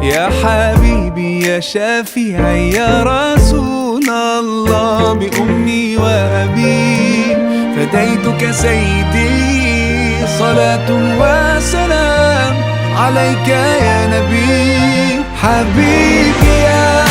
يا حبيبي يا شفيعي يا رسول الله، بأمي وأبي فديتك سيدي، صلاة وسلام عليك يا نبي. حبيبي يا